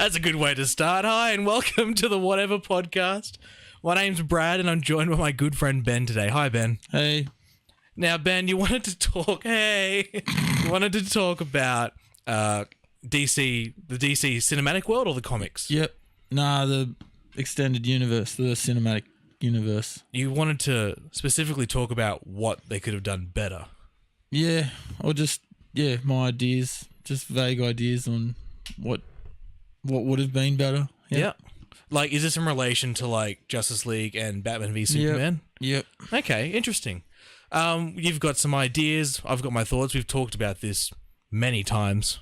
That's a good way to start. Hi, and welcome to the Whatever Podcast. My name's Brad, and I'm joined by my good friend Ben today. Hi, Ben. Hey. Now, Ben, you wanted to talk. Hey, you wanted to talk about the DC cinematic world or the comics? Yep. Nah, the extended universe, the cinematic universe. You wanted to specifically talk about what they could have done better. Yeah, or just my ideas, just vague ideas on what would have been better. Yeah. Like, is this in relation to like Justice League and Batman v Superman? Yep. Okay, interesting. You've got some ideas. I've got my thoughts. We've talked about this many times.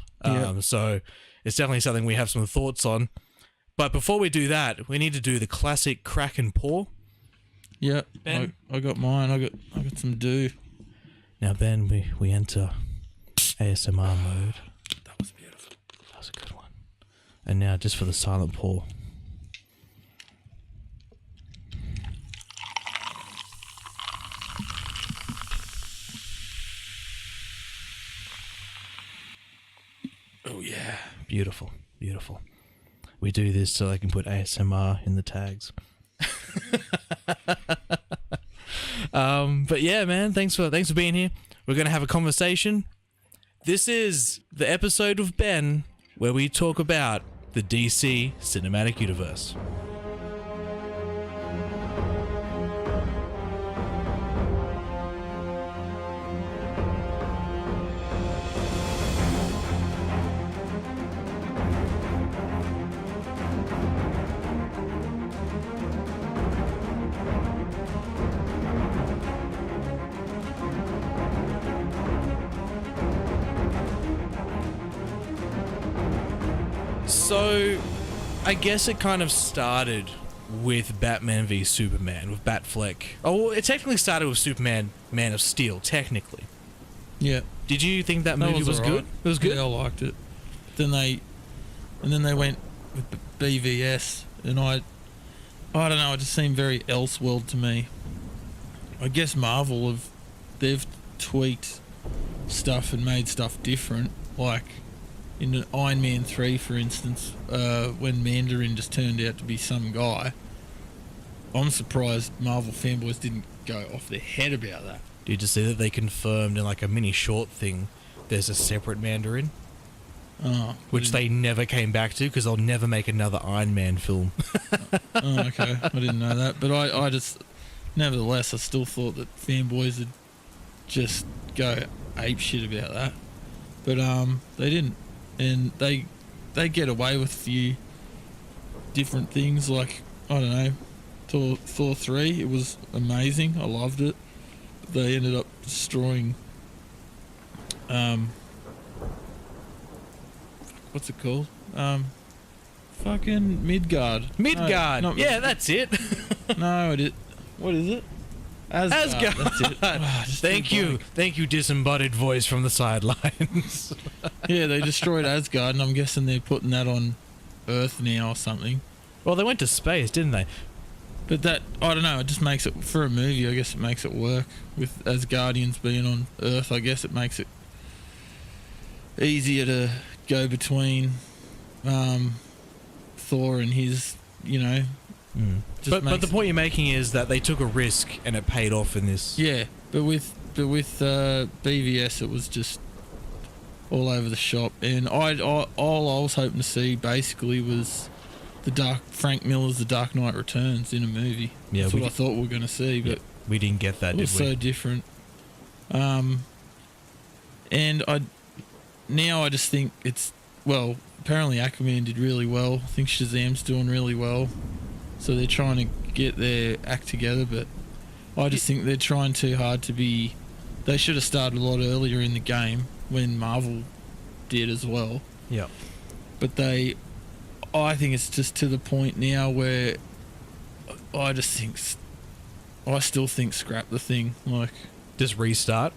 So it's definitely something we have some thoughts on. But before we do that, we need to do the classic crack and pour. Yep. Ben? I got mine. I got some do. Now, Ben, we enter ASMR mode. That was beautiful. That was a good one. And now, just for the silent pour. Oh yeah. Beautiful, beautiful. We do this so they can put ASMR in the tags. But yeah, man, thanks for being here. We're gonna have a conversation. This is the episode of Ben where we talk about the DC Cinematic Universe. So, I guess it kind of started with Batman v Superman, with Batfleck. Oh, well, it technically started with Superman, Man of Steel, technically. Yeah. Did you think that movie was good? It was good? Yeah, I liked it. Then they went with BVS, and I don't know, it just seemed very Elseworld to me. I guess Marvel they've tweaked stuff and made stuff different, like in Iron Man 3, for instance, when Mandarin just turned out to be some guy. I'm surprised Marvel fanboys didn't go off their head about that. Did you just see that they confirmed in like a mini short thing there's a separate Mandarin? Oh, which they never came back to because they'll never make another Iron Man film. Oh, okay. I didn't know that. But I just, nevertheless, I still thought that fanboys would just go ape shit about that. But they didn't. And they get away with a few different things, like, I don't know, Thor 3, it was amazing. I loved it. They ended up destroying what's it called? Fucking Midgard. Midgard. No, yeah, that's it. No, what is it? Asgard. That's it. Thank you, disembodied voice from the sidelines. Yeah, they destroyed Asgard, and I'm guessing they're putting that on Earth now or something. Well, they went to space, didn't they? But that, I don't know, it just makes it, for a movie, I guess it makes it work. With Asgardians being on Earth, I guess it makes it easier to go between Thor and his, you know. But the point you're making is that they took a risk and it paid off in this. Yeah, but with BVS, it was just all over the shop. And all I was hoping to see basically was Frank Miller's The Dark Knight Returns in a movie. Yeah, that's what I thought we were going to see, but we didn't get that. It was so different. And I just think apparently Aquaman did really well. I think Shazam's doing really well. So they're trying to get their act together, but I just think they're trying too hard to be. They should have started a lot earlier in the game when Marvel did as well. Yeah. But I think it's just to the point now where I still think scrap the thing. Like, just restart.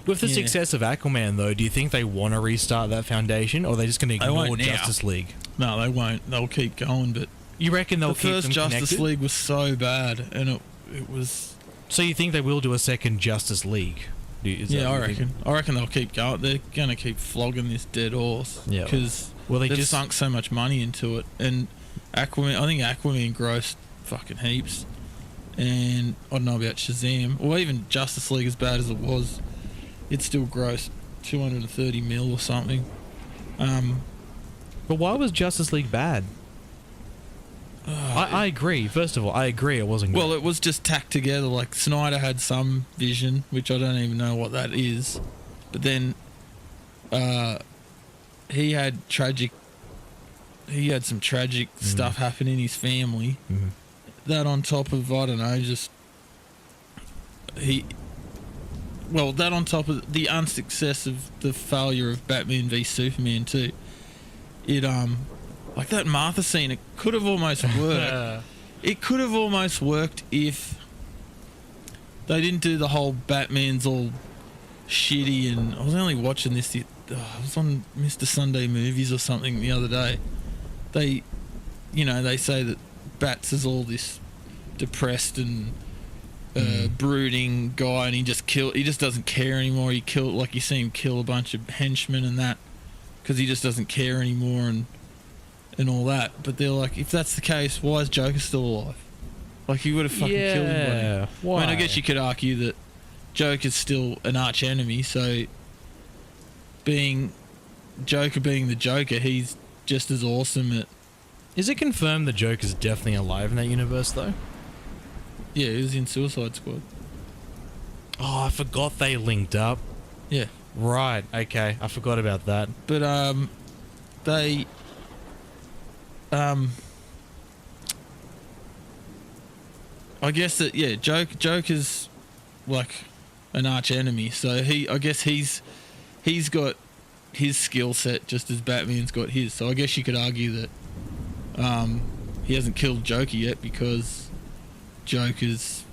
With the success of Aquaman, though, do you think they want to restart that foundation, or are they just going to ignore Justice League? No, they won't. They'll keep going, but you reckon they'll keep them connected? The first Justice League was so bad, and it was. So you think they will do a second Justice League? Yeah, I reckon they'll keep going. They're going to keep flogging this dead horse. Yeah. Because they've sunk so much money into it. And Aquaman, I think Aquaman grossed fucking heaps. And I don't know about Shazam. Or even Justice League, as bad as it was, it still grossed 230 mil or something. But why was Justice League bad? I agree. First of all, I agree it wasn't good. Well, it was just tacked together. Like, Snyder had some vision, which I don't even know what that is. But then he had some tragic stuff happen in his family. Mm-hmm. That on top of, I don't know, that on top of the unsuccess of the failure of Batman v Superman too. It like that Martha scene, it could have almost worked. It could have almost worked if they didn't do the whole Batman's all shitty. And I was only watching this. I was on Mr. Sunday Movies or something the other day. They say that Bats is all this depressed and brooding guy, and he just doesn't care anymore. You see him kill a bunch of henchmen and that because he just doesn't care anymore and all that. But they're like, if that's the case, why is Joker still alive? Like, he would have fucking killed him. Why? I mean, I guess you could argue that Joker's still an arch enemy, so Joker being the Joker, he's just as awesome at... Is it confirmed the Joker's definitely alive in that universe, though? Yeah, he was in Suicide Squad. Oh, I forgot they linked up. Yeah. Right, okay. I forgot about that. But, they... I guess that, yeah, Joker's like an arch enemy, so I guess he's got his skill set just as Batman's got his. So I guess you could argue that he hasn't killed Joker yet because Joker's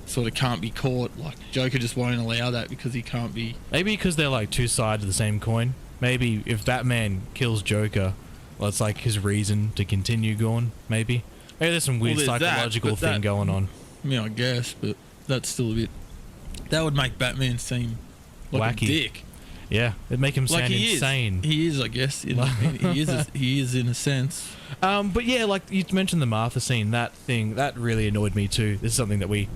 sort of can't be caught. Like, Joker just won't allow that because he can't be... Maybe because they're like two sides of the same coin. Maybe if Batman kills Joker, well, it's like his reason to continue going, maybe there's some weird psychological thing going on. Yeah, I guess, but that's still a bit... That would make Batman seem like wacky. A dick. Yeah, it'd make him sound insane. He is, I guess. He is in a sense. But yeah, like you mentioned the Martha scene, that really annoyed me too. This is something that we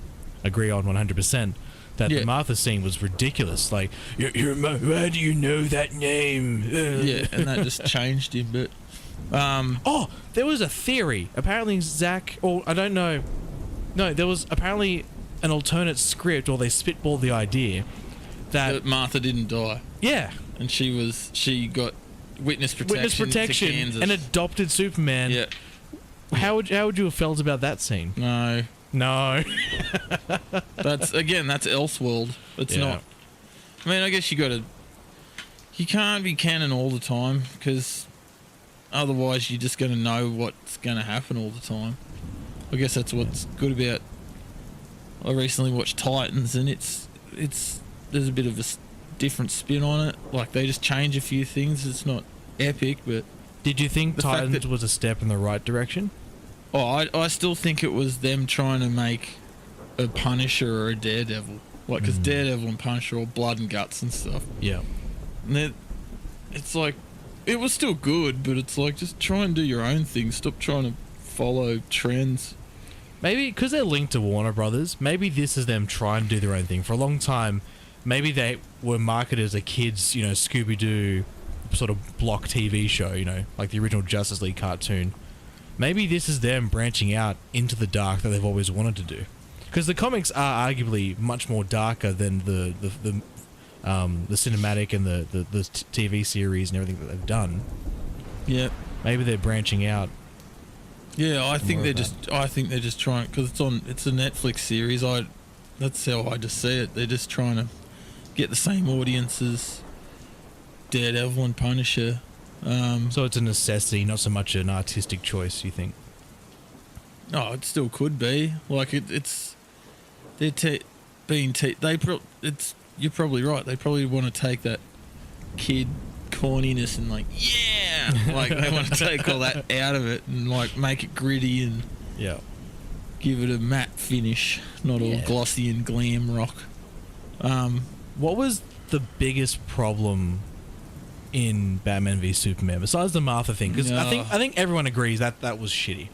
agree on 100%. The Martha scene was ridiculous. Like, why do you know that name? Yeah, and that just changed him. But there was a theory. Apparently, Zach, or I don't know. No, there was apparently an alternate script, or they spitballed the idea that Martha didn't die. Yeah, and she got witness protection and adopted Superman. Yeah. How would you have felt about that scene? No. That's Elseworld. It's not. I mean, I guess you can't be canon all the time, because otherwise you're just going to know what's going to happen all the time. I guess that's what's good about... I recently watched Titans, and there's a bit of a different spin on it. Like, they just change a few things. It's not epic, but... Did you think Titans was a step in the right direction? Oh, I still think it was them trying to make a Punisher or a Daredevil. Like, because Daredevil and Punisher are all blood and guts and stuff. Yeah. And it's like, it was still good, but it's like, just try and do your own thing. Stop trying to follow trends. Maybe, because they're linked to Warner Brothers, maybe this is them trying to do their own thing. For a long time, maybe they were marketed as a kid's, Scooby-Doo sort of block TV show, like the original Justice League cartoon. Maybe this is them branching out into the dark that they've always wanted to do, because the comics are arguably much more darker than the cinematic and the TV series and everything that they've done. Yeah, maybe they're branching out. Yeah, I think they're just trying, because it's a Netflix series. That's how I just see it. They're just trying to get the same audience as Daredevil and Punisher. So it's a necessity, not so much an artistic choice, you think? Oh, it still could be. Like, you're probably right. They probably want to take that kid corniness and like they want to take all that out of it and like make it gritty and give it a matte finish, not all glossy and glam rock. What was the biggest problem in Batman v Superman besides the Martha thing? Because I think everyone agrees that that was shitty.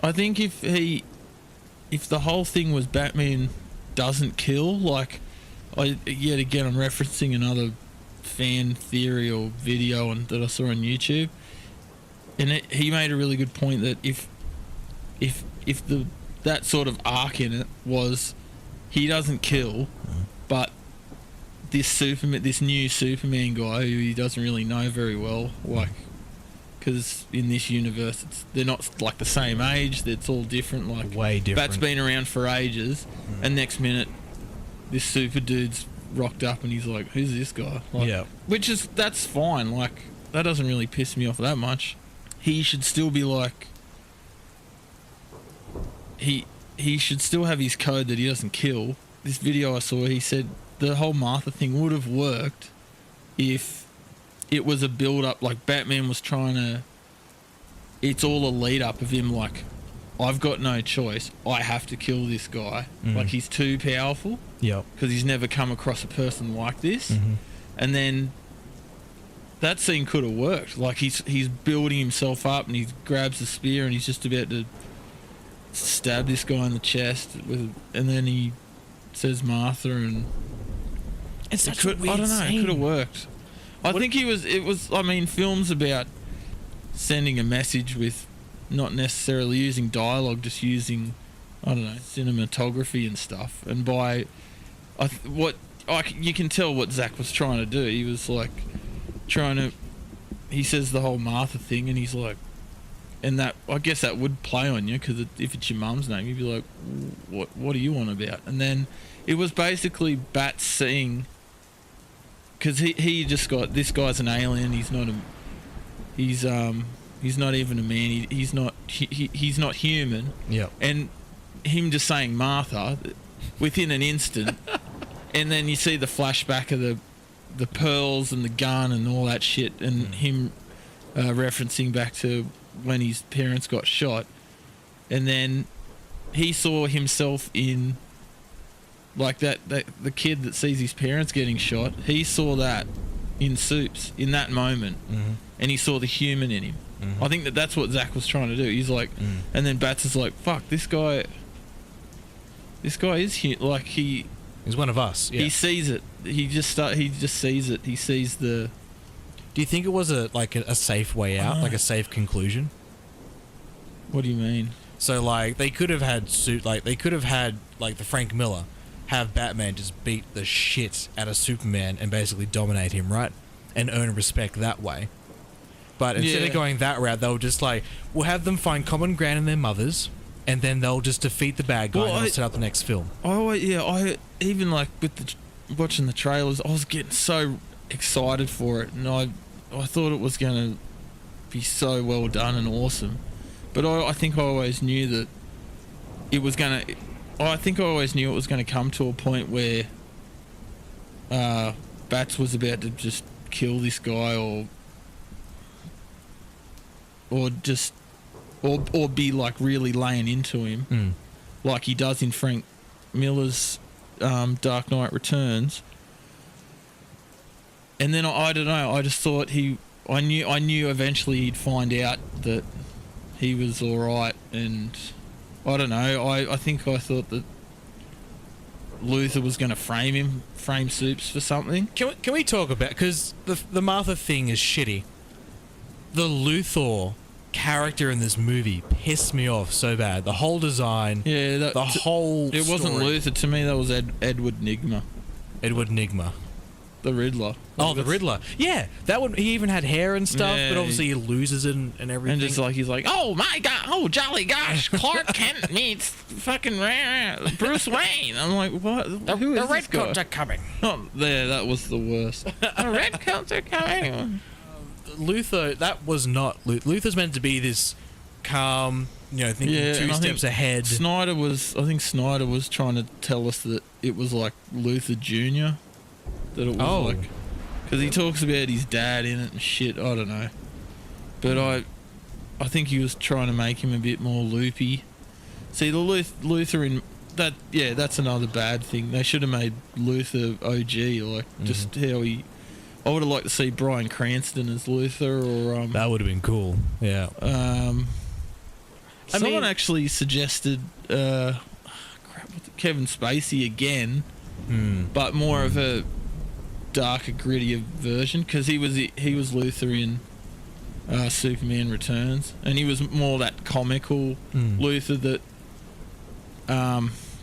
I think if the whole thing was Batman doesn't kill, like, yet again I'm referencing another fan theory or video that I saw on YouTube, and he made a really good point that if that sort of arc in it was he doesn't kill, but this new Superman guy who he doesn't really know very well, like, because in this universe they're not like the same age, it's all different, like way different. Bat's been around for ages, and next minute this super dude's rocked up and he's like, who's this guy? Like, that's fine, like, that doesn't really piss me off that much. He should still be like, he should still have his code that he doesn't kill. This video I saw, he said the whole Martha thing would have worked if it was a build up, like Batman was trying to, it's all a lead up of him like, I've got no choice, I have to kill this guy, like he's too powerful, because he's never come across a person like this. And then that scene could have worked, like he's building himself up and he grabs the spear and he's just about to stab this guy in the chest and then he says Martha, and it's such a weird I don't know, scene. it could have worked. I think I mean, films about sending a message with not necessarily using dialogue, just using, I don't know, cinematography and stuff. And you can tell what Zach was trying to do. He was like he says the whole Martha thing, and he's like, and that, I guess that would play on you, because if it's your mum's name, you'd be like, what are you on about? And then it was basically Bat seeing, because he just got, this guy's an alien, he's not even a man, he's not human. And him just saying Martha within an instant, and then you see the flashback of the pearls and the gun and all that shit, and him referencing back to when his parents got shot, and then he saw himself in, like, that the kid that sees his parents getting shot, he saw that in Soups in that moment, and he saw the human in him. I think that's what Zach was trying to do. He's like, and then Bats is like, fuck, this guy is like, he's one of us. He sees it. He just sees it. He sees the. Do you think it was a safe way out, like a safe conclusion? What do you mean? So, like, they could have had the Frank Miller have Batman just beat the shit out of Superman and basically dominate him, right? And earn respect that way. But instead of going that route, they'll just we'll have them find common ground in their mothers, and then they'll just defeat the bad guy and they'll set up the next film. I even, like, with watching the trailers, I was getting so excited for it, and I thought it was going to be so well done and awesome. But I think I always knew that it was going to. I think I always knew it was going to come to a point where Bats was about to just kill this guy, or be like really laying into him, like he does in Frank Miller's Dark Knight Returns. And then I don't know, I just thought I knew eventually he'd find out that he was all right, and I don't know, I think I thought that Luthor was going to frame Soups for something. Can we talk about, because the Martha thing is shitty. The Luthor character in this movie pissed me off so bad. The whole design, it wasn't Luthor to me. That was Edward Nygma. Edward Nygma. The Riddler. Oh, the Riddler. Yeah, that one. He even had hair and stuff, but obviously he loses it and everything. And just like he's like, oh my god, oh jolly gosh, Clark Kent meets fucking Bruce Wayne. I'm like, what? Who is the this guy? redcoats are coming. Oh, that was the worst. The redcoats are coming. Luthor, that was not Luthor's meant to be this calm, thinking two steps ahead. I think Snyder was trying to tell us that it was like Luthor Jr. That it was like, because he talks about his dad in it and shit. I don't know, but I think he was trying to make him a bit more loopy. See, the Luther in that, yeah, that's another bad thing. They should have made Luther OG, like just how he. I would have liked to see Bryan Cranston as Luther, or that would have been cool. Yeah. Someone actually suggested Kevin Spacey again, but more of a darker, grittier version, because he was Luther in Superman Returns, and he was more that comical Luther that.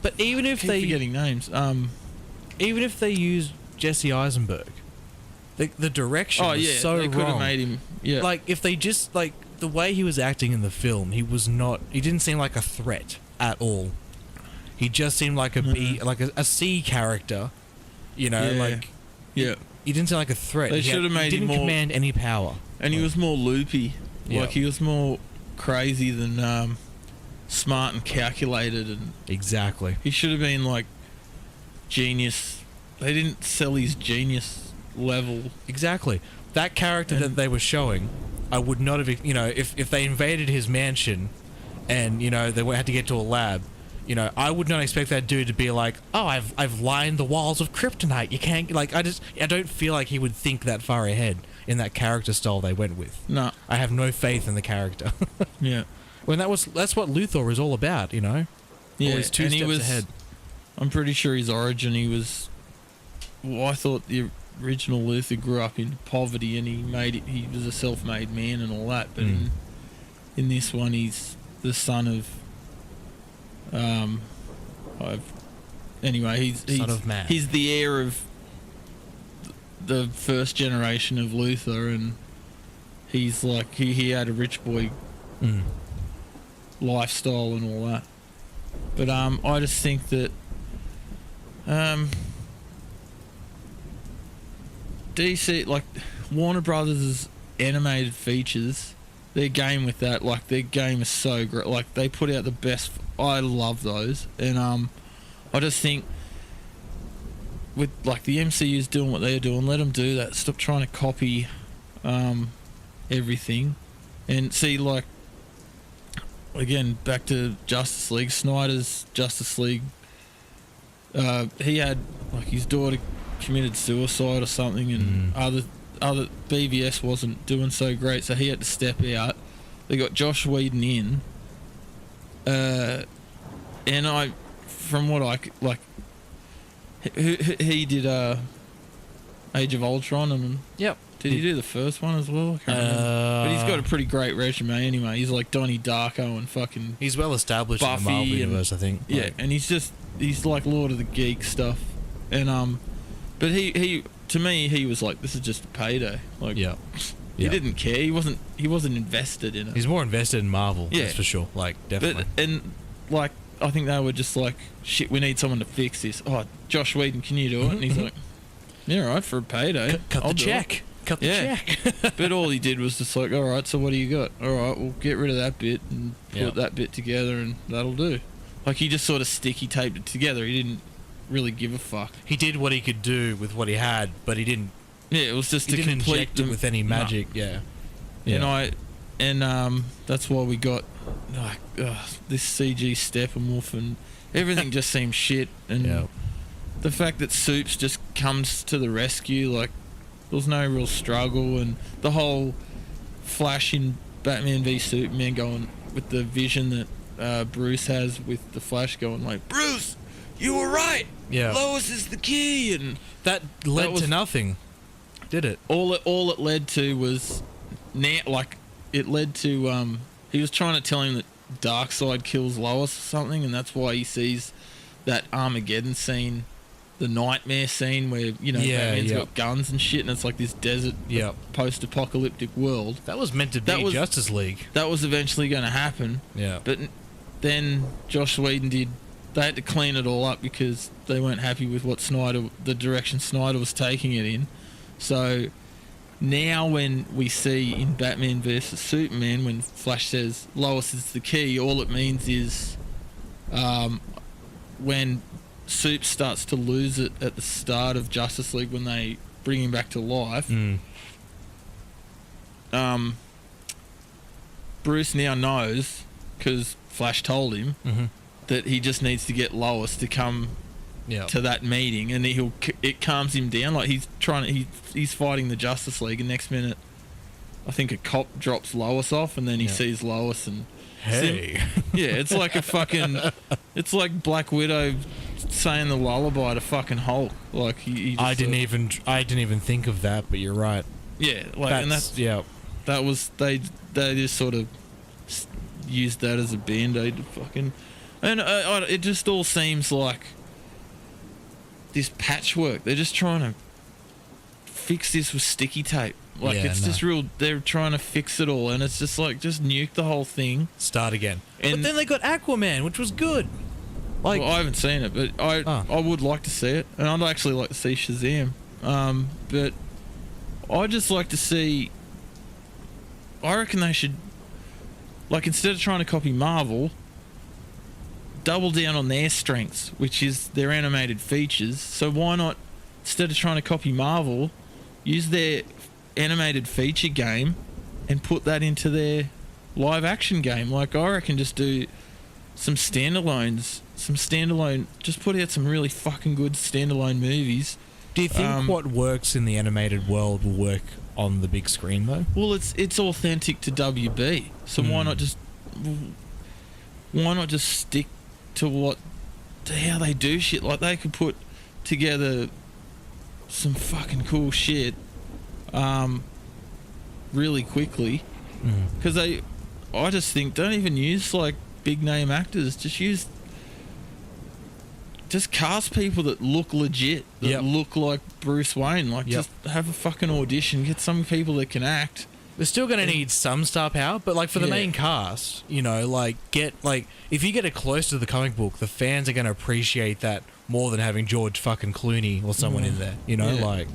But even if they forgetting names, even if they used Jesse Eisenberg, the direction was so they wrong. Could have made him. Yeah, like if they just like the way he was acting in the film, he didn't seem like a threat at all. He just seemed like a C character, you know, He didn't seem like a threat. They should have made him more. Didn't command any power, and he was more loopy. Yeah. Like he was more crazy than smart and calculated, and exactly. he should have been like genius. They didn't sell his genius level. Exactly. That character that they were showing, I would not have, you know, if they invaded his mansion and, you know, they had to get to a lab, you know, I would not expect that dude to be like, oh, I've lined the walls of kryptonite. You can't, like, I don't feel like he would think that far ahead in that character style they went with. No. I have no faith in the character. Yeah. When that's what Luthor is all about, you know? Yeah, always two steps ahead. I'm pretty sure his origin, I thought the original Luther grew up in poverty, and he was a self-made man and all that, but in this one he's the son of he's son of man. He's the heir of the first generation of Luther, and he's like he had a rich boy lifestyle and all that. But I just think that DC, like Warner Brothers' animated features, their game with that, like their game is so great. Like they put out the best. I love those, and I just think with like the MCU's doing what they're doing, let them do that. Stop trying to copy everything, and see, like, again, back to Justice League. Snyder's Justice League. He had like his daughter committed suicide or something, and other BVS wasn't doing so great, so he had to step out. They got Josh Whedon in, and from what I like, he did Age of Ultron, and yep. Did he do the first one as well? I can't remember. But he's got a pretty great resume anyway. He's like Donnie Darko and fucking. He's well established Buffy in the Marvel universe, I think. Yeah, and he's like Lord of the Geek stuff, and but he to me he was like, this is just a payday. Like, he didn't care. He wasn't invested in it. He's more invested in Marvel, that's for sure. Like, definitely. But, and like, I think they were just like, shit, we need someone to fix this. Oh, Josh Whedon, can you do it? And he's like, yeah, all right, for a payday. Cut the check. Cut the check. But all he did was just like, all right, so what do you got? All right, we'll get rid of that bit and put that bit together, and that'll do. Like, he just sort of sticky taped it together. He didn't really give a fuck. He did what he could do with what he had, but he didn't. Yeah, it was just to didn't complete inject it with any magic. No. Yeah. And that's why we got like this CG Steppenwolf, and everything just seems shit. And the fact that Soups just comes to the rescue, like, there was no real struggle, and the whole Flash in Batman v Superman going with the vision that Bruce has with the Flash going like, Bruce, you were right. Yeah, Lois is the key, and that led to nothing, did it? All it led to was it led to he was trying to tell him that Darkseid kills Lois or something, and that's why he sees that Armageddon scene, the nightmare scene where, you know, Batman's got guns and shit, and it's like this desert post-apocalyptic world. That was meant to be Justice League. That was eventually going to happen. Yeah. But then Josh Whedon they had to clean it all up because they weren't happy with the direction Snyder was taking it in. So now when we see in Batman vs Superman, when Flash says Lois is the key, all it means is when Soup starts to lose it at the start of Justice League, when they bring him back to life, Bruce now knows, because Flash told him, that he just needs to get Lois to come Yeah. to that meeting, and it calms him down. Like he's fighting the Justice League, and next minute, I think a cop drops Lois off, and then he sees Lois and Hey. yeah, it's like it's like Black Widow saying the lullaby to fucking Hulk. Like he just I didn't even think of that, but you're right. yeah, like and that's that was they just sort of used that as a band-aid to fucking, and it just all seems like this patchwork. They're just trying to fix this with sticky tape. Like just real. They're trying to fix it all, and it's just like just nuke the whole thing. Start again. And but then they got Aquaman, which was good. Like, well, I haven't seen it, but I would like to see it, and I'd actually like to see Shazam. But I'd just like to see. I reckon they should, like, instead of trying to copy Marvel, double down on their strengths, which is their animated features. So why not, instead of trying to copy Marvel, use their animated feature game and put that into their live action game? Like, I reckon just do some standalones, just put out some really fucking good standalone movies. do you think what works in the animated world will work on the big screen though? Well, it's authentic to WB, so why not just stick to how they do shit? Like, they could put together some fucking cool shit really quickly, because I just think, don't even use like big name actors, just cast people that look legit, that look like Bruce Wayne. Like, just have a fucking audition, get some people that can act. They're still going to need some star power, but like for the main cast, you know, like if you get it close to the comic book, the fans are going to appreciate that more than having George fucking Clooney or someone in there, you know, like.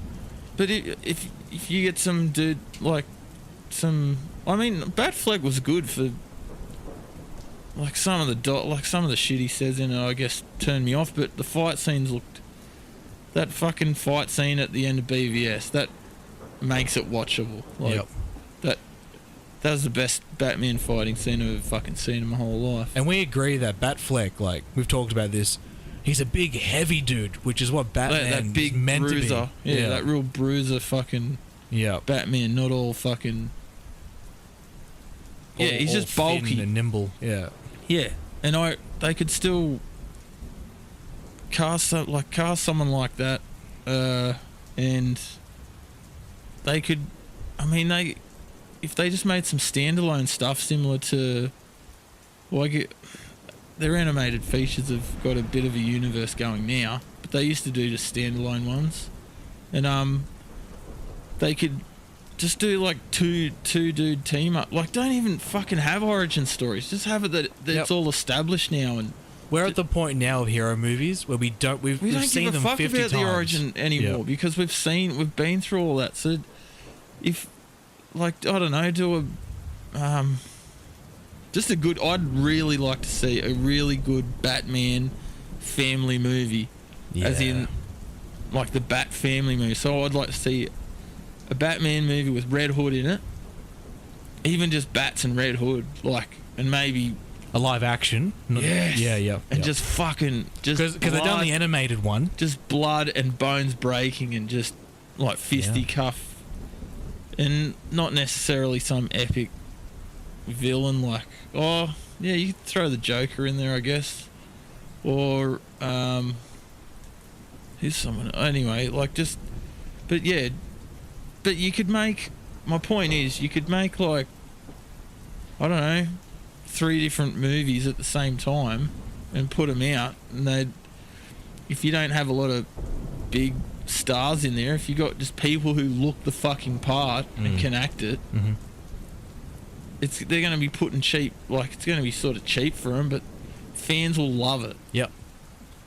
But if you get some dude like I mean, Batfleck was good for like some of the shit he says in it, I guess, turned me off. But the fight scenes that fucking fight scene at the end of BVS, that makes it watchable. Like, that was the best Batman fighting scene I've ever fucking seen in my whole life. And we agree that Batfleck, like, we've talked about this, he's a big, heavy dude, which is what Batman that big is meant bruiser. to be. Yeah, that real bruiser fucking Batman, not all fucking... Yeah, he's just bulky and nimble. Yeah. Yeah, and they could still cast someone like that, and they could, I mean, if they just made some standalone stuff similar to, like, their animated features have got a bit of a universe going now, but they used to do just standalone ones, and they could just do like two dude team up. Like, don't even fucking have origin stories. Just have it that it's all established now. And we're at the point now of hero movies where we've seen them 50 times. We don't give a fuck about the origin anymore because we've been through all that. So if, like, I don't know, do a just a good. I'd really like to see a really good Batman family movie, as in like the Bat family movie. So I'd like to see a Batman movie with Red Hood in it, even just Bats and Red Hood, like, and maybe a live action. And just fucking because they've done the animated one, just blood and bones breaking and just like fisticuff, and not necessarily some epic villain like, you could throw the Joker in there, I guess, or who's someone anyway, like, just, but yeah. But you could make, my point is, you could make, like, I don't know, 3 different movies at the same time and put them out, and if you don't have a lot of big stars in there, if you got just people who look the fucking part and can act it, they're going to be putting cheap, like, it's going to be sort of cheap for them, but fans will love it. Yep.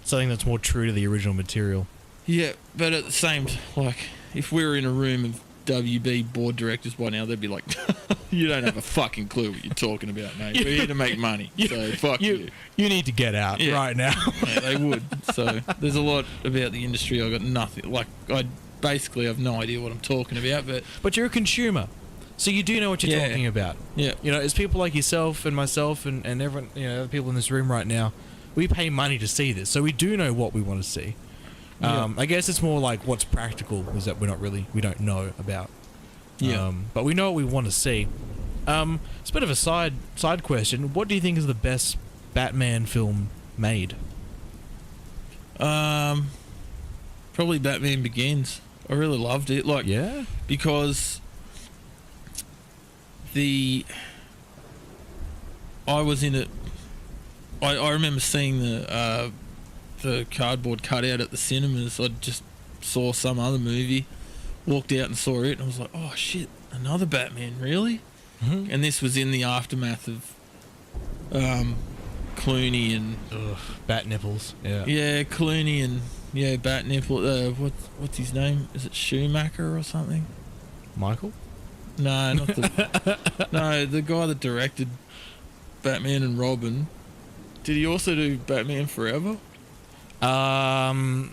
Something that's more true to the original material. Yeah, but at the same, like, if we were in a room of WB board directors by now, they'd be like, you don't have a fucking clue what you're talking about, mate. We're here to make money, so fuck you. You need to get out right now. Yeah, they would. So there's a lot about the industry I got nothing, like, I basically have no idea what I'm talking about, but you're a consumer, so you do know what you're talking about. Yeah. You know, it's people like yourself and myself and everyone, you know, other people in this room right now. we pay money to see this, so we do know what we want to see. I guess it's more like what's practical is that we don't know about. But we know what we want to see. It's a bit of a side question. What do you think is the best Batman film made? Probably Batman Begins. I really loved it. Because I was in it. I remember seeing the cardboard cutout at the cinemas. I just saw some other movie, walked out and saw it, and I was like, oh shit, another Batman, really? Mm-hmm. And this was in the aftermath of Clooney and Bat nipples. Clooney and Bat nipple. What's his name? Is it Schumacher or something? Michael? No, not the guy that directed Batman and Robin. Did he also do Batman Forever? No.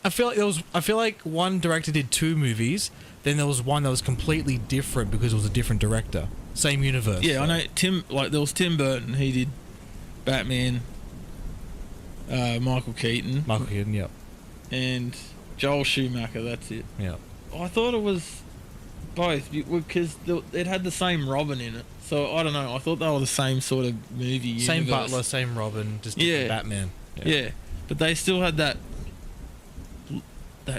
I feel like one director did 2 movies, then there was one that was completely different because it was a different director. Same universe. Yeah, I know there was Tim Burton, he did Batman, Michael Keaton. Yep. And Joel Schumacher, that's it. Yeah. I thought it was both because it had the same Robin in it. So I don't know. I thought they were the same sort of movie. Same universe. Butler, same Robin, just different Batman. Yeah, but they still had that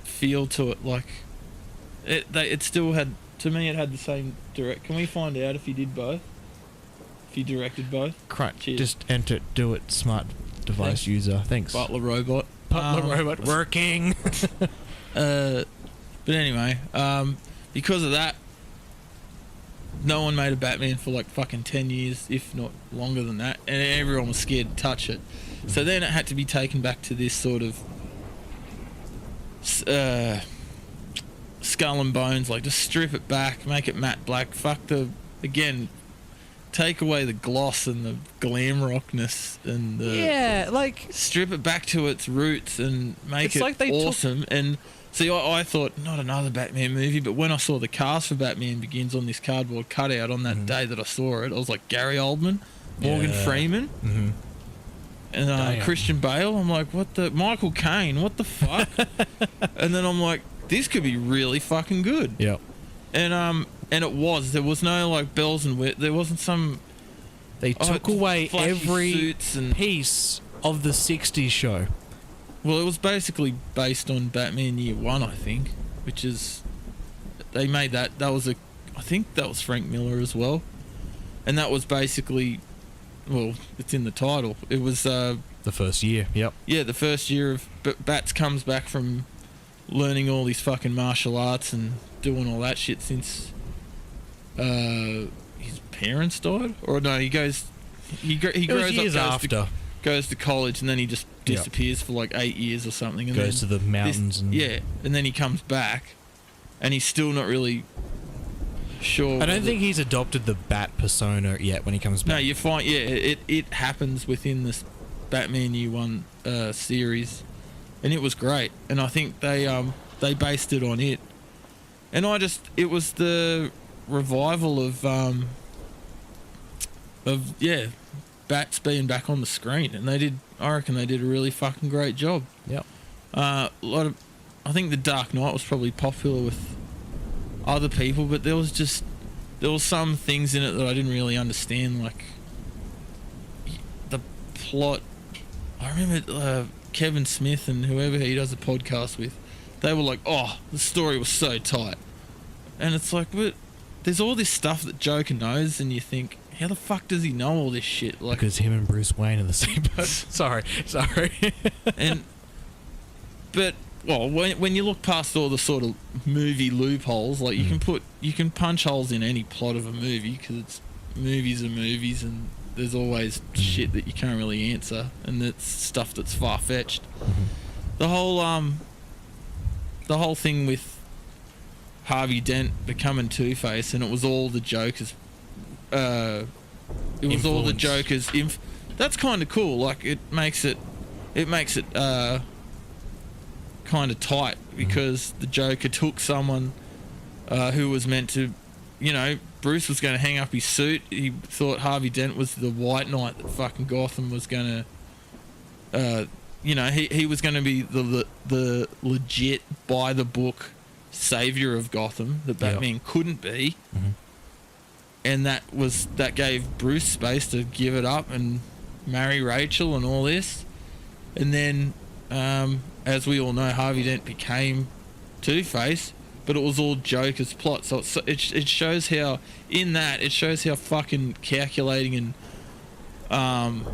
feel to it. Like it still had. To me, it had the same direct. Can we find out if he did both? If he directed both? Crunch. Cheers. Just enter. Do it. Smart device Thanks. user. Thanks. Butler robot. Robot working. But anyway, because of that, no one made a Batman for like fucking 10 years, if not longer than that, and everyone was scared to touch it. So then it had to be taken back to this sort of skull and bones, like just strip it back, make it matte black, take away the gloss and the glam rockness and the strip it back to its roots and make it awesome. And see, I thought not another Batman movie, but when I saw the cast for Batman Begins on this cardboard cutout on that day that I saw it, I was like Gary Oldman, Morgan Freeman, and Christian Bale. I'm like, what the Michael Caine? What the fuck? And then I'm like, this could be really fucking good. Yeah. And it was. There was no like bells and there wasn't some. They took away every suits and piece of the '60s show. Well, it was basically based on Batman Year One, I think, which is they made that. That was I think that was Frank Miller as well, and that was basically, well, it's in the title. It was the first year. Yep. Yeah, the first year of Bats comes back from learning all these fucking martial arts and doing all that shit since his parents died, or no, he grows years up, goes to college, and then he just disappears for like 8 years or something, and goes to the mountains and then he comes back and he's still not really sure. I don't think he's adopted the Bat persona yet when he comes back. No, you find it happens within this Batman Year One series, and it was great, and I think they based it on it, and it was the revival of Bats being back on the screen, and I reckon they did a really fucking great job. Yep. I think The Dark Knight was probably popular with other people, but there was some things in it that I didn't really understand, like the plot. I remember Kevin Smith and whoever he does a podcast with, they were like, oh, the story was so tight, and it's like, but there's all this stuff that Joker knows, and you think, how the fuck does he know all this shit? Like, because him and Bruce Wayne are the same person. Sorry. But when you look past all the sort of movie loopholes, like you can punch holes in any plot of a movie, because movies are movies, and there's always shit that you can't really answer, and it's stuff that's far fetched. The whole thing with Harvey Dent becoming Two-Face, and it was all the Joker's. All the Joker's. That's kind of cool. Like it makes it kind of tight, because the Joker took someone who was meant to, Bruce was going to hang up his suit. He thought Harvey Dent was the White Knight that fucking Gotham was going to, he was going to be the legit by the book savior of Gotham that Batman couldn't be. Mm-hmm. And that gave Bruce space to give it up and marry Rachel and all this. And then, as we all know, Harvey Dent became Two-Face, but it was all Joker's plot. So it shows how, in that, it shows how fucking calculating and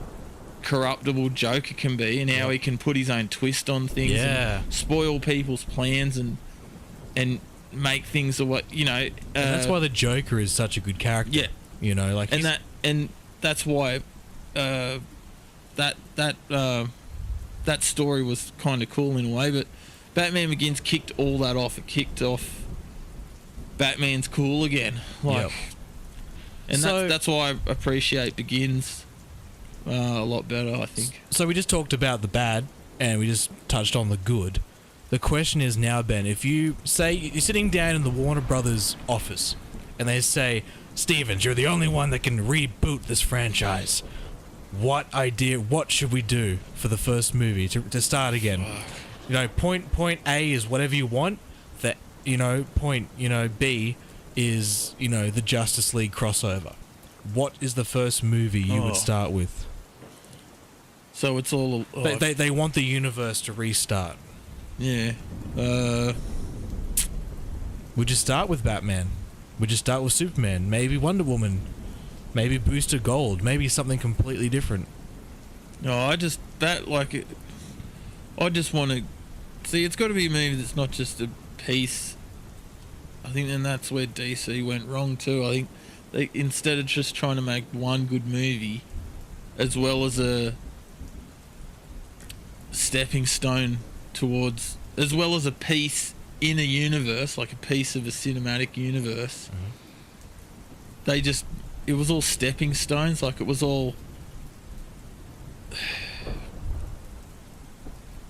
corruptible Joker can be, and how he can put his own twist on things and spoil people's plans and make things of what, and that's why the Joker is such a good character. Yeah. And that's why that story was kind of cool in a way, but Batman Begins kicked all that off. It kicked off Batman's cool again. And that's why I appreciate Begins a lot better, I think. So we just talked about the bad and we just touched on the good. The question is now, Ben, if you say you're sitting down in the Warner Brothers office and they say, Stevens, you're the only one that can reboot this franchise. What should we do for the first movie to start again? Point A is whatever you want. Point B is, the Justice League crossover. What is the first movie you would start with? So it's all... They want the universe to restart. Yeah. Would you start with Batman? Would you start with Superman? Maybe Wonder Woman? Maybe Booster Gold? Maybe something completely different? No, I just want to... See, it's got to be a movie that's not just a piece. I think then that's where DC went wrong too. I think they, instead of just trying to make one good movie, as well as a stepping stone towards, as well as a piece in a universe, like a piece of a cinematic universe, it was all stepping stones. Like, it was all...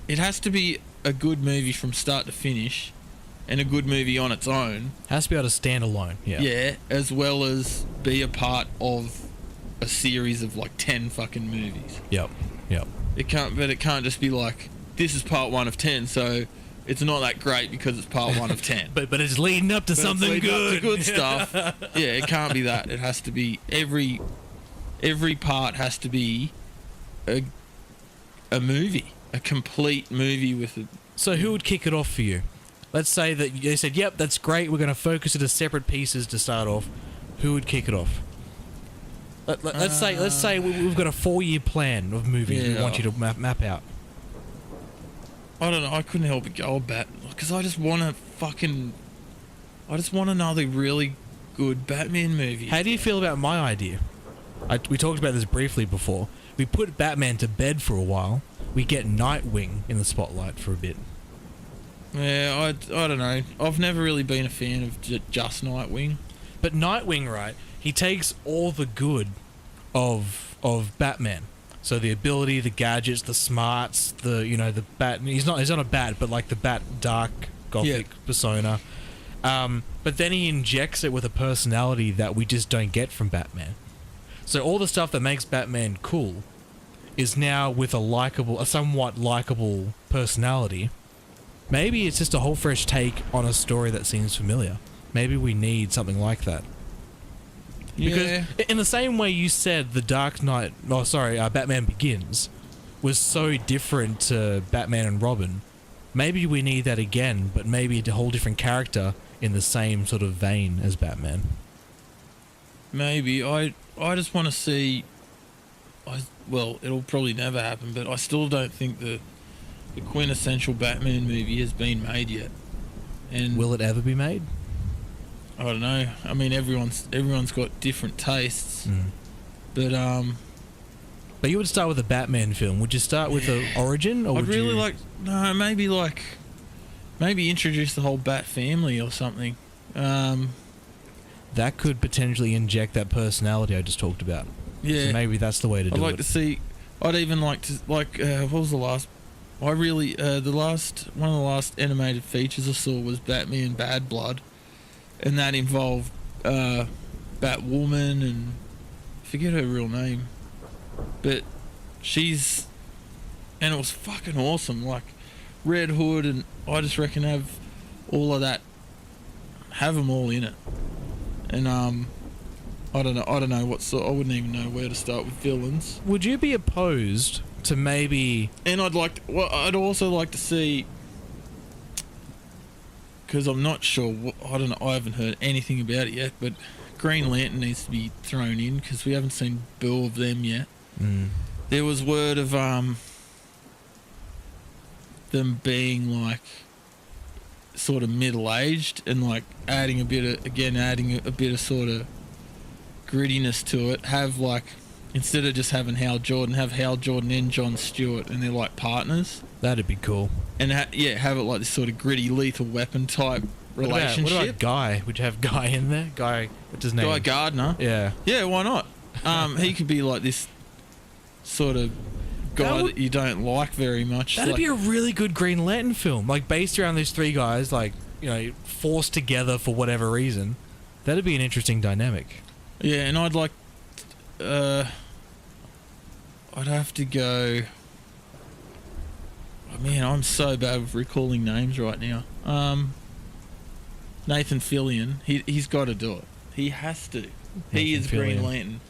It has to be a good movie from start to finish, and a good movie on its own. Has to be able to stand alone. Yeah, as well as be a part of a series of like 10 fucking movies. Yep. It can't just be like, this is part 1 of 10, so it's not that great because it's part 1 of 10. but it's leading up to something good. Up to good stuff. Yeah, it can't be that. It has to be every part has to be a movie, a complete movie with a... So who would kick it off for you? Let's say that they said, yep, that's great, we're going to focus it as separate pieces to start off. Who would kick it off? Let's say we've got a 4-year plan of movies we want you to map out. I don't know, I couldn't help but go about, because I just want another really good Batman movie. How do you feel about my idea? We talked about this briefly before. We put Batman to bed for a while. We get Nightwing in the spotlight for a bit. Yeah, I don't know. I've never really been a fan of just Nightwing. But Nightwing, right, he takes all the good of Batman. So the ability, the gadgets, the smarts, the bat. He's not a bat, but like the bat dark gothic persona. But then he injects it with a personality that we just don't get from Batman. So all the stuff that makes Batman cool is now with a somewhat likable personality. Maybe it's just a whole fresh take on a story that seems familiar. Maybe we need something like that. Because in the same way you said Batman Begins was so different to Batman and Robin, maybe we need that again, but maybe a whole different character in the same sort of vein as Batman. Maybe. I just want to see... Well, it'll probably never happen, but I still don't think the quintessential Batman movie has been made yet. And will it ever be made? I don't know. I mean, everyone's got different tastes, but you would start with a Batman film. Would you start with an origin, or I'd really maybe introduce the whole Bat family or something. That could potentially inject that personality I just talked about. Yeah, so maybe that's the way to do it. I'd like to see. I'd even like to what was the last? One of the last animated features I saw was Batman Bad Blood, and that involved Batwoman, and I forget her real name, but and it was fucking awesome. Like Red Hood, and I just reckon have all of that, have them all in it. And I don't know what sort. I wouldn't even know where to start with villains. Would you be opposed to maybe? And I'd also like to see, because I'm not sure. I don't know. I haven't heard anything about it yet. But Green Lantern needs to be thrown in because we haven't seen Bill of them yet. Mm. There was word of them being like sort of middle-aged and like adding a bit of sort of grittiness to it. Have like, instead of just having Hal Jordan, have Hal Jordan and John Stewart, and they're like partners. That'd be cool. And have it like this sort of gritty Lethal Weapon type relationship. What about Guy? Would you have Guy in there? Guy, what's his name? Guy Gardner. Yeah. Yeah, why not? He could be like this sort of guy that you don't like very much. That'd like, be a really good Green Lantern film, like based around these three guys, like, you know, forced together for whatever reason. That'd be an interesting dynamic. Yeah, and I'd like, I'd have to go. Oh man, I'm so bad with recalling names right now. Nathan Fillion, he's got to do it. He has to. He is Green Lantern.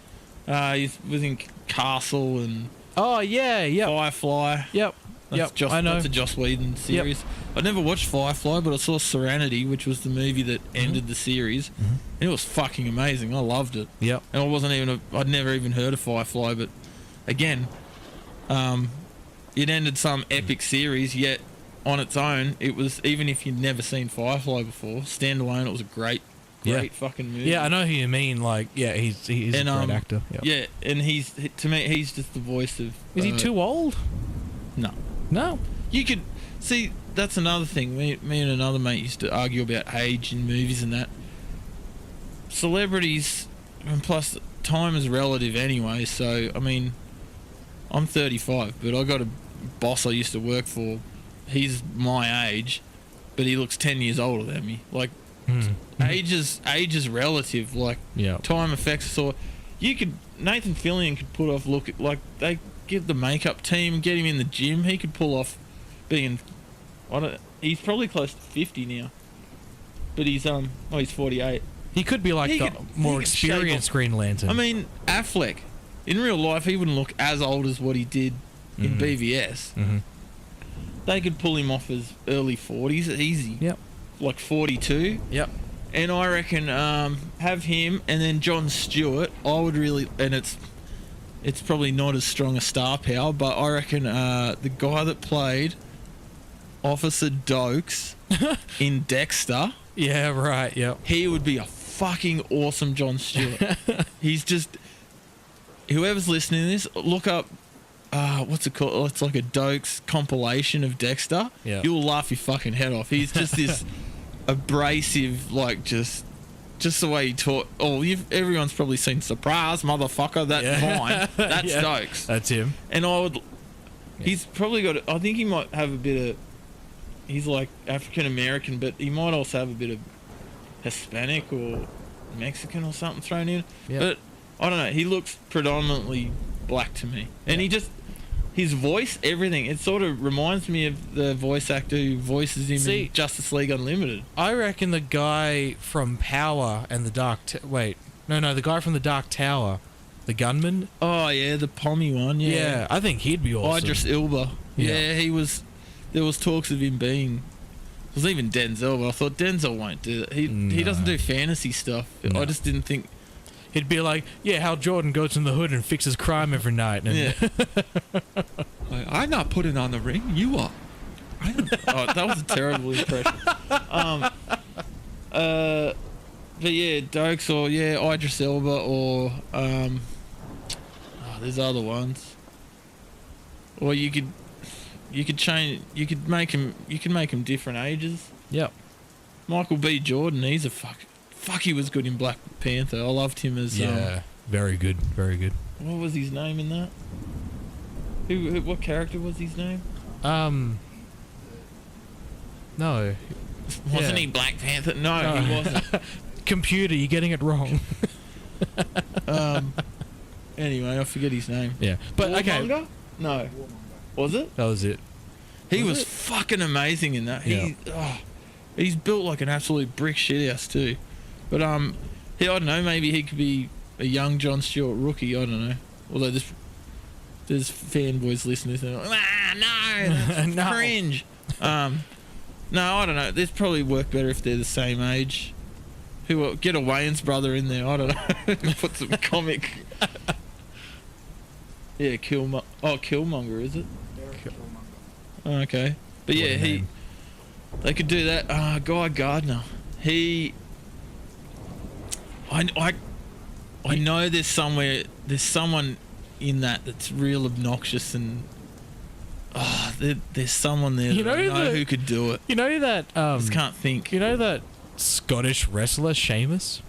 He's within Castle and Firefly. Yep. I know. That's a Joss Whedon series. Yep. I never watched Firefly, but I saw Serenity, which was the movie that ended the series. Mm-hmm. And it was fucking amazing. I loved it. Yep. And I'd never even heard of Firefly, but again, it ended some epic series, yet on its own, it was, even if you'd never seen Firefly before, standalone, it was a great fucking movie. Yeah, I know who you mean. Like, yeah, he's a great actor. Yep. Yeah, and to me, he's just the voice of... Is he too old? No. You could... See, that's another thing. Me and another mate used to argue about age in movies and that. Celebrities, and plus, time is relative anyway, so, I mean, I'm 35, but I got a boss I used to work for. He's my age, but he looks 10 years older than me. Like, age is relative. Like, time affects us all. Nathan Fillion could put off they give the makeup team and get him in the gym. He could pull off being, he's probably close to 50 now, but he's 48. He could be like the more experienced Green Lantern. I mean, Affleck, in real life, he wouldn't look as old as what he did in BVS. Mm-hmm. They could pull him off as early 40s, easy. Yep. Like 42. Yep. And I reckon have him and then John Stewart. I would really, and it's probably not as strong a star power, but I reckon the guy that played Officer Dokes in Dexter. Yeah, right. Yep. He would be a fucking awesome John Stewart. He's just, whoever's listening to this, look up. What's it called? It's like a Dokes compilation of Dexter. Yeah. You'll laugh your fucking head off. He's just this abrasive, like just the way he talk. Oh, everyone's probably seen Surprise, Motherfucker. That's mine. That's Dokes. That's him. And he's probably got. I think he might have a bit of. He's like African American, but he might also have a bit of Hispanic or Mexican or something thrown in. Yep. But I don't know. He looks predominantly black to me, and his voice, everything, it sort of reminds me of the voice actor who voices him in Justice League Unlimited. I reckon the guy from Power and the the guy from the Dark Tower, the gunman. Oh yeah, the pommy one. Yeah, I think he'd be awesome. Idris Elba. Yeah, he was. There was talks of him being. It was even Denzel, but I thought Denzel won't do that. He doesn't do fantasy stuff. No. I just didn't think. He'd be like, Hal Jordan goes in the hood and fixes crime every night. And I'm not putting on the ring. You are. That was a terrible impression. But yeah, Dokes or Idris Elba or there's other ones. Or you could change. You can make him different ages. Yep. Michael B. Jordan. He's a he was good in Black Panther. I loved him as very good. What was his name in that? What character was his name? No. Wasn't he Black Panther? No, he wasn't. Computer, you're getting it wrong. Anyway, I forget his name. Yeah, but okay, Warmonger? No. Was it? that was it. He Was was it? fucking amazing in that. Yeah. He's built like an absolute brick shithouse too. But I don't know. Maybe he could be a young Jon Stewart rookie. I don't know. Although there's fanboys listening to like, no, that's No. cringe. No, I don't know. This probably work better if they're the same age. Get a Wayans brother in there. I don't know. Put some comic. Yeah, Killmonger, is it? Oh, okay, but What yeah, a name. they could do that. Guy Gardner. I know there's someone in that's real obnoxious and there's someone there You that I know know the- who could do it. You know that Just can't think. you know that Scottish wrestler Sheamus?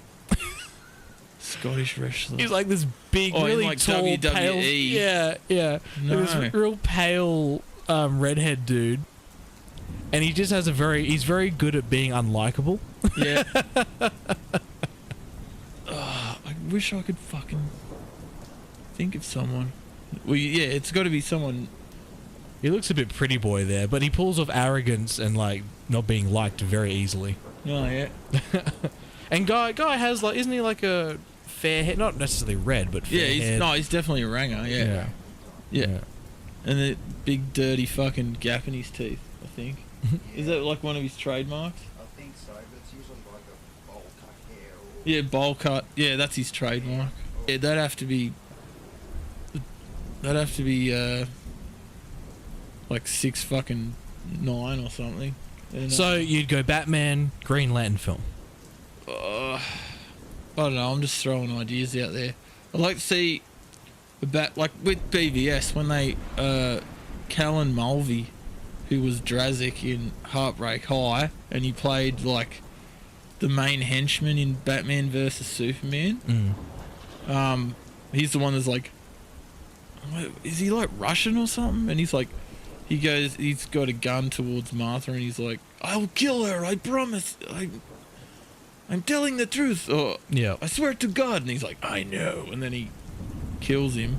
Scottish wrestler. He's like this big, Oh, in, really like, tall, WWE? pale. Yeah. No. This real pale redhead dude, and he just has he's very good at being unlikable. Yeah. I wish I could fucking think of someone. Well, yeah, it's got to be someone. He looks a bit pretty boy there, but he pulls off arrogance and like not being liked very easily. Oh yeah. And guy has like, isn't he like a fair head? Not necessarily red, but fair Yeah, head. he's definitely a ranger. Yeah. Yeah. And the big dirty fucking gap in his teeth. I think. Is that like one of his trademarks? I think so, but it's usually like a bowl cut hair or... Yeah, bowl cut. Yeah, that's his trademark. Yeah, that'd have to be like 6'9" or something. And, So you'd go Batman, Green Lantern film. I don't know. I'm just throwing ideas out there. I'd like to see like with BVS when they Callan Mulvey, who was Drazik in Heartbreak High, and he played like the main henchman in Batman vs Superman. He's the one that's like, is he like Russian or something? And he's like, he's got a gun towards Martha, and he's like, "I'll kill her. I promise. I'm telling the truth. Or Yeah. I swear to God." And he's like, "I know." And then he kills him.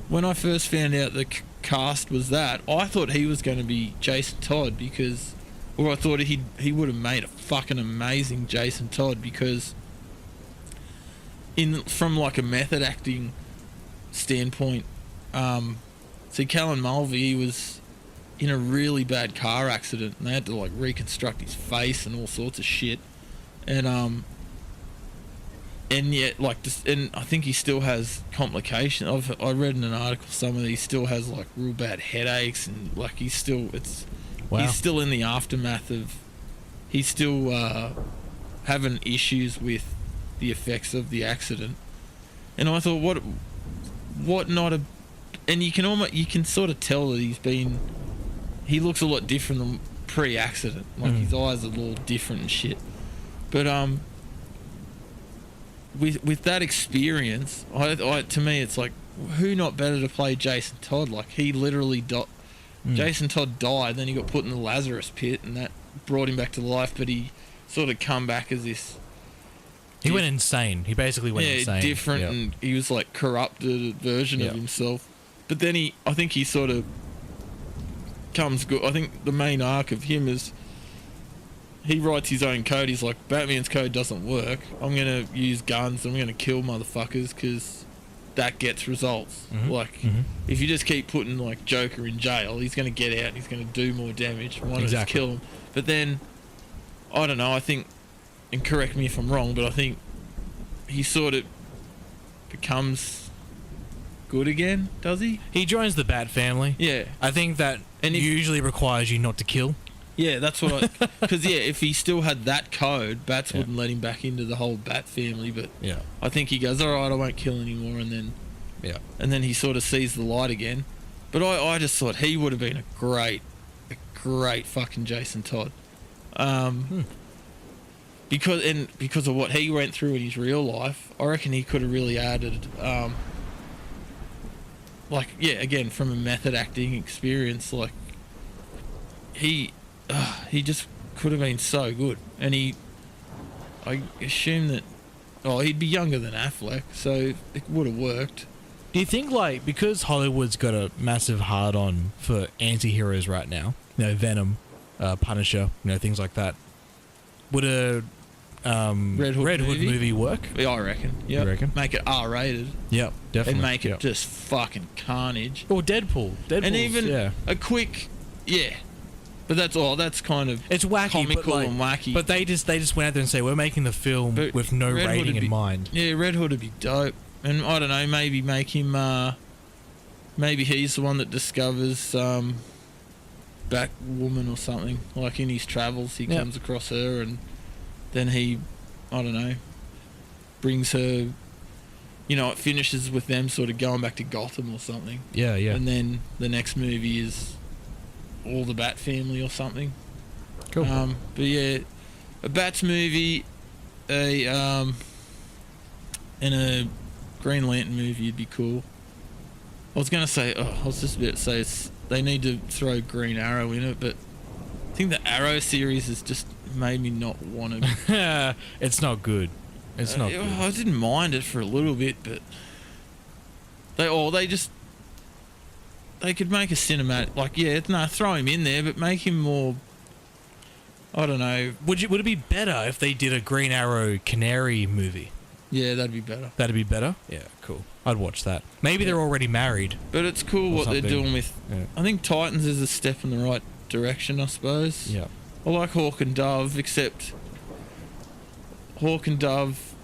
When I first found out the cast was that, I thought he was going to be Jason Todd I thought he would have made a fucking amazing Jason Todd because from like a method acting standpoint, see Callan Mulvey, he was in a really bad car accident and they had to like reconstruct his face and all sorts of shit, and yet like and I think he still has complications. I read in an article somewhere he still has like real bad headaches and like he's still in the aftermath of he's still having issues with the effects of the accident. And I thought what not a and you can sort of tell that he looks a lot different than pre-accident. Like his eyes are a little different and shit. But with that experience, I to me it's like, who not better to play Jason Todd? Like he literally Jason Todd died, then he got put in the Lazarus pit, and that brought him back to life. But he sort of come back as this. He went insane. He basically went insane. Different, Yep. and he was like corrupted version of himself. But then I think he sort of comes good. I think the main arc of him is he writes his own code. He's like, Batman's code doesn't work. I'm gonna use guns. I'm gonna kill motherfuckers because that gets results. If you just keep putting like Joker in jail, he's gonna get out and he's gonna do more damage. Why not just kill him? But then I don't know. I think, and correct me if I'm wrong, but I think he sort of becomes good again. Does he? He joins the Bat family. Yeah. I think that usually requires you not to kill. Yeah, that's what I... Because, yeah, if he still had that code, Bats wouldn't let him back into the whole Bat family, but I think he goes, all right, I won't kill anymore, and then he sort of sees the light again. But I just thought he would have been a great fucking Jason Todd. Because of what he went through in his real life, I reckon he could have really added... again, from a method acting experience, like... He just could have been so good, and I assume that he'd be younger than Affleck, so it would have worked. Do you think, like, because Hollywood's got a massive hard-on for anti-heroes right now, Venom, Punisher, things like that, would a Red Hood movie work? Yeah, I reckon. Yeah, You reckon? make it R-rated. Yep, definitely. And make it just fucking carnage. Or Deadpool. And even yeah. a quick, yeah. But that's kind of It's wacky, comical but and wacky. But they just went out there and say, we're making the film But with no Red Hood rating would in be- mind. Yeah, Red Hood would be dope. And I don't know, maybe make him, maybe he's the one that discovers Batwoman or something. Like in his travels, he comes across her, and then he, I don't know, brings her. It finishes with them sort of going back to Gotham or something. Yeah, yeah. And then the next movie is all the Bat family or something. Cool. But yeah, a Bats movie, and a Green Lantern movie would be cool. I was just about to say they need to throw Green Arrow in it, but I think the Arrow series has just made me not want to. It's not good. It's not good. I didn't mind it for a little bit, but they could make a cinematic, throw him in there, but make him more. I don't know. Would it be better if they did a Green Arrow Canary movie? Yeah, that'd be better. That'd be better? Yeah, cool. I'd watch that. Maybe they're already married. But it's cool what they're something. doing with. Yeah. I think Titans is a step in the right direction, I suppose. Yeah. I like Hawk and Dove, except Hawk and Dove,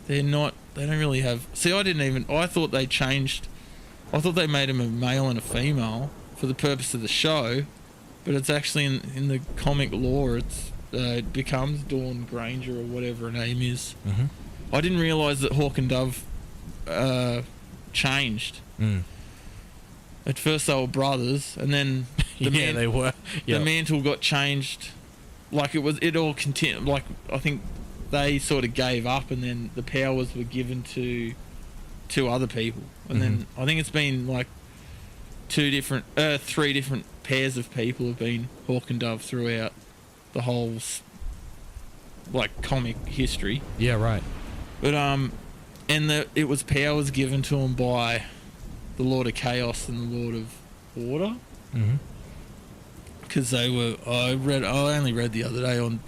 they don't really have. See, I thought they changed. I thought they made him a male and a female for the purpose of the show, but it's actually in the comic lore. It becomes Dawn Granger or whatever her name is. Mm-hmm. I didn't realise that Hawk and Dove changed. Mm. At first they were brothers, and then They were. the mantle got changed. Like it all continued. Like I think they sort of gave up, and then the powers were given to other people. And then I think it's been like three different pairs of people have been Hawk and Dove throughout the whole comic history. Yeah, right. But it was powers given to them by the Lord of Chaos and the Lord of Order. Mm-hmm. Because they were, I only read the other day on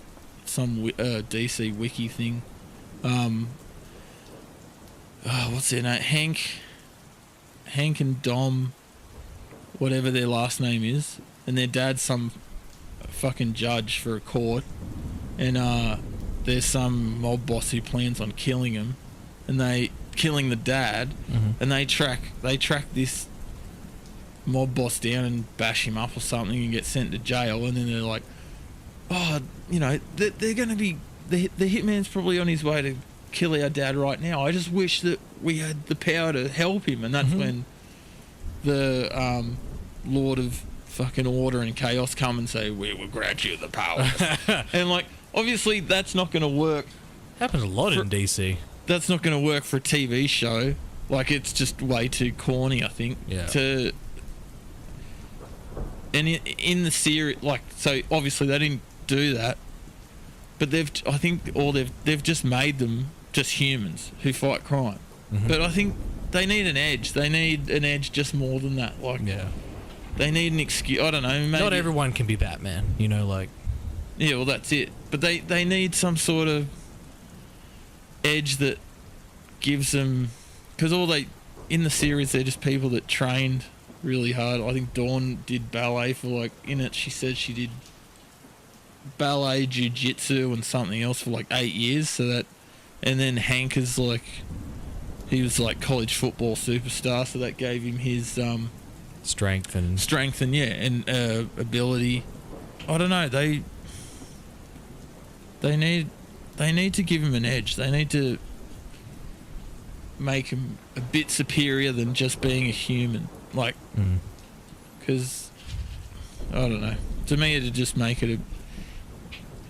some DC wiki thing. What's their name? Hank and Dom, whatever their last name is, and their dad's some fucking judge for a court, and there's some mob boss who plans on killing him, and killing the dad, and they track this mob boss down and bash him up or something and get sent to jail, and then they're like, they're going to be the hitman's probably on his way to kill our dad right now. I just wish that we had the power to help him. And that's when the Lord of fucking Order and Chaos come and say, we will grant you the power. And obviously that's not going to work. Happens a lot in DC. That's not going to work for a TV show. It's just way too corny, I think. Yeah. And in the series, so obviously they didn't do that, but they've just made them just humans who fight crime. But I think they need an edge. They need an edge just more than that. They need an excuse. I don't know. Maybe, not everyone can be Batman. Yeah, well, that's it. But they need some sort of edge that gives them, because in the series they're just people that trained really hard. I think Dawn did ballet for in it she said she did ballet, jiu-jitsu and something else for 8 years, and then Hank is he was college football superstar, so that gave him his strength and ability. I don't know, they need to give him an edge. They need to make him a bit superior than just being a human. Because I don't know. To me, it'd just make it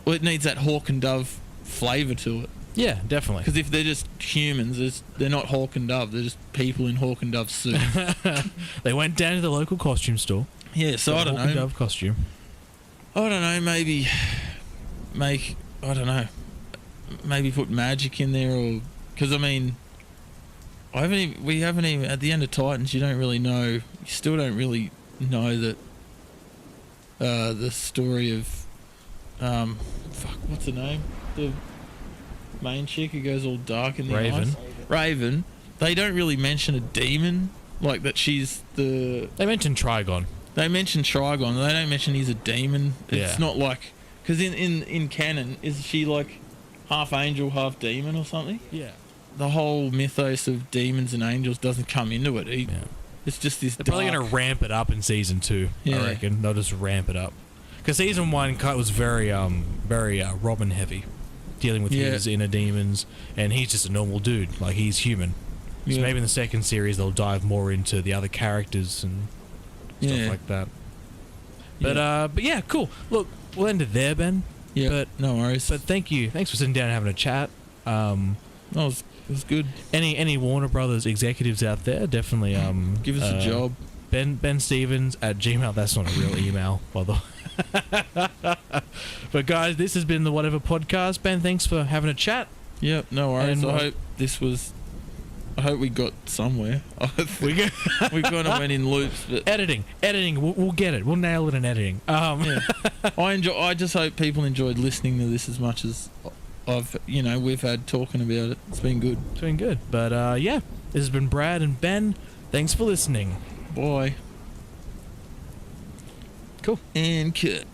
it needs that Hawk and Dove flavour to it. yeah, definitely. Because if they're just humans, they're not Hawk and Dove. They're just people in Hawk and Dove suits. They went down to the local costume store. Yeah, so I don't Hawk and know. Dove costume. I don't know. Maybe make maybe put magic in there, or because I mean, we haven't even at the end of Titans. You don't really know. You still don't really know that the story of fuck, what's her name? The main chick who goes all dark in the Raven. eyes. Raven. They don't really mention a demon like that. She's the. They mentioned Trigon. They mention Trigon. They don't mention he's a demon. It's Yeah. not like because in canon, is she like half angel, half demon or something? Yeah. The whole mythos of demons and angels doesn't come into it. Yeah. It's just this. They're probably going to ramp it up in season 2. Yeah. I reckon they'll just ramp it up because season 1 was very Robin heavy, dealing with Yeah. his inner demons, and he's just a normal dude, like he's human. So Yeah. maybe in the second series they'll dive more into the other characters and stuff Yeah. like that. Yeah. But yeah, cool. Look, we'll end it there, Ben. Yeah, But no worries. but thanks for sitting down and having a chat. It was good. Any Warner Brothers executives out there, definitely Give us a job. Ben Stevens at Gmail. That's not a real email, by the way. But guys, this has been the Whatever Podcast. Ben, thanks for having a chat. Yep, no worries. And I hope we got somewhere. We go We kind of went in loops, but editing. We'll get it. We'll nail it in editing. yeah. I just hope people enjoyed listening to this as much as we've had talking about it. It's been good. It's been good. But yeah, this has been Brad and Ben. Thanks for listening. Bye. Cool. And cut.